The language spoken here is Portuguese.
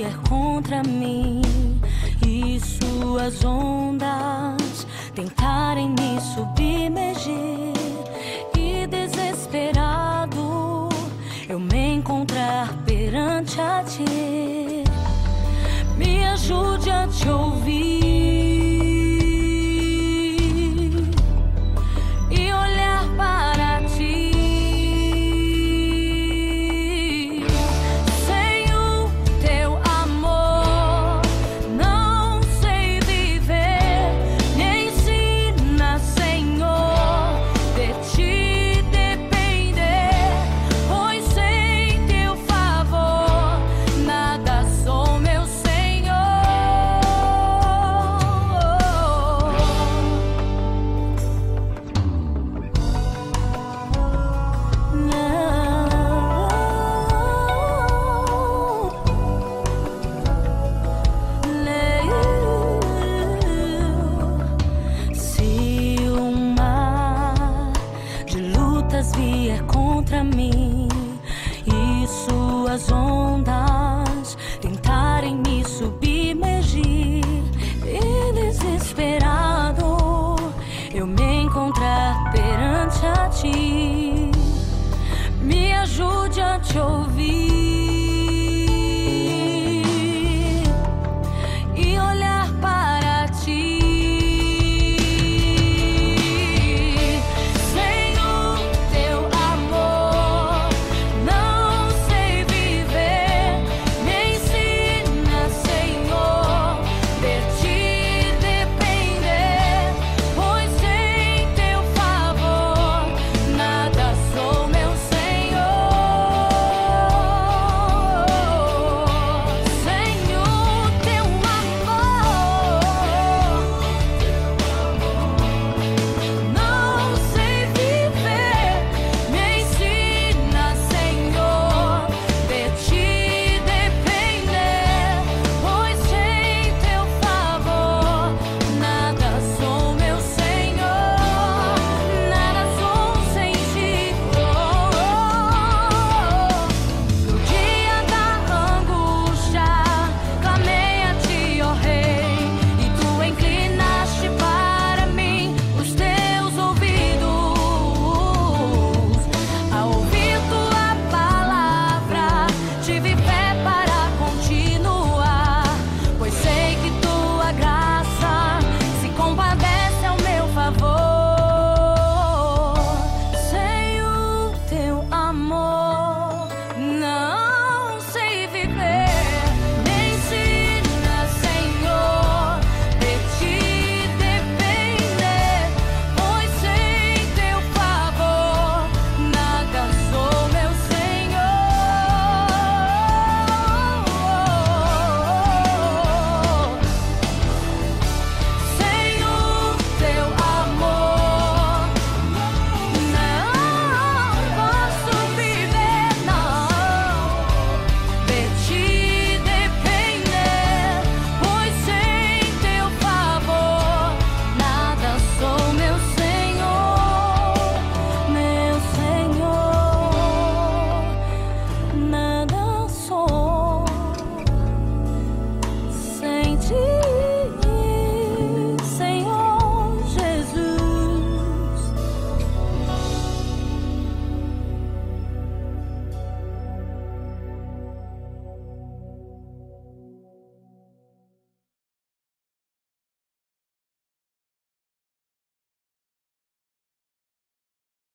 vier contra mim e suas ondas tentarem me submergir, e desesperado eu me encontrar perante a ti, me ajude a te ouvir e olhar para ti. Vier contra mim e suas ondas tentarem me submergir, e desesperado eu me encontrar perante a ti, me ajude a te ouvir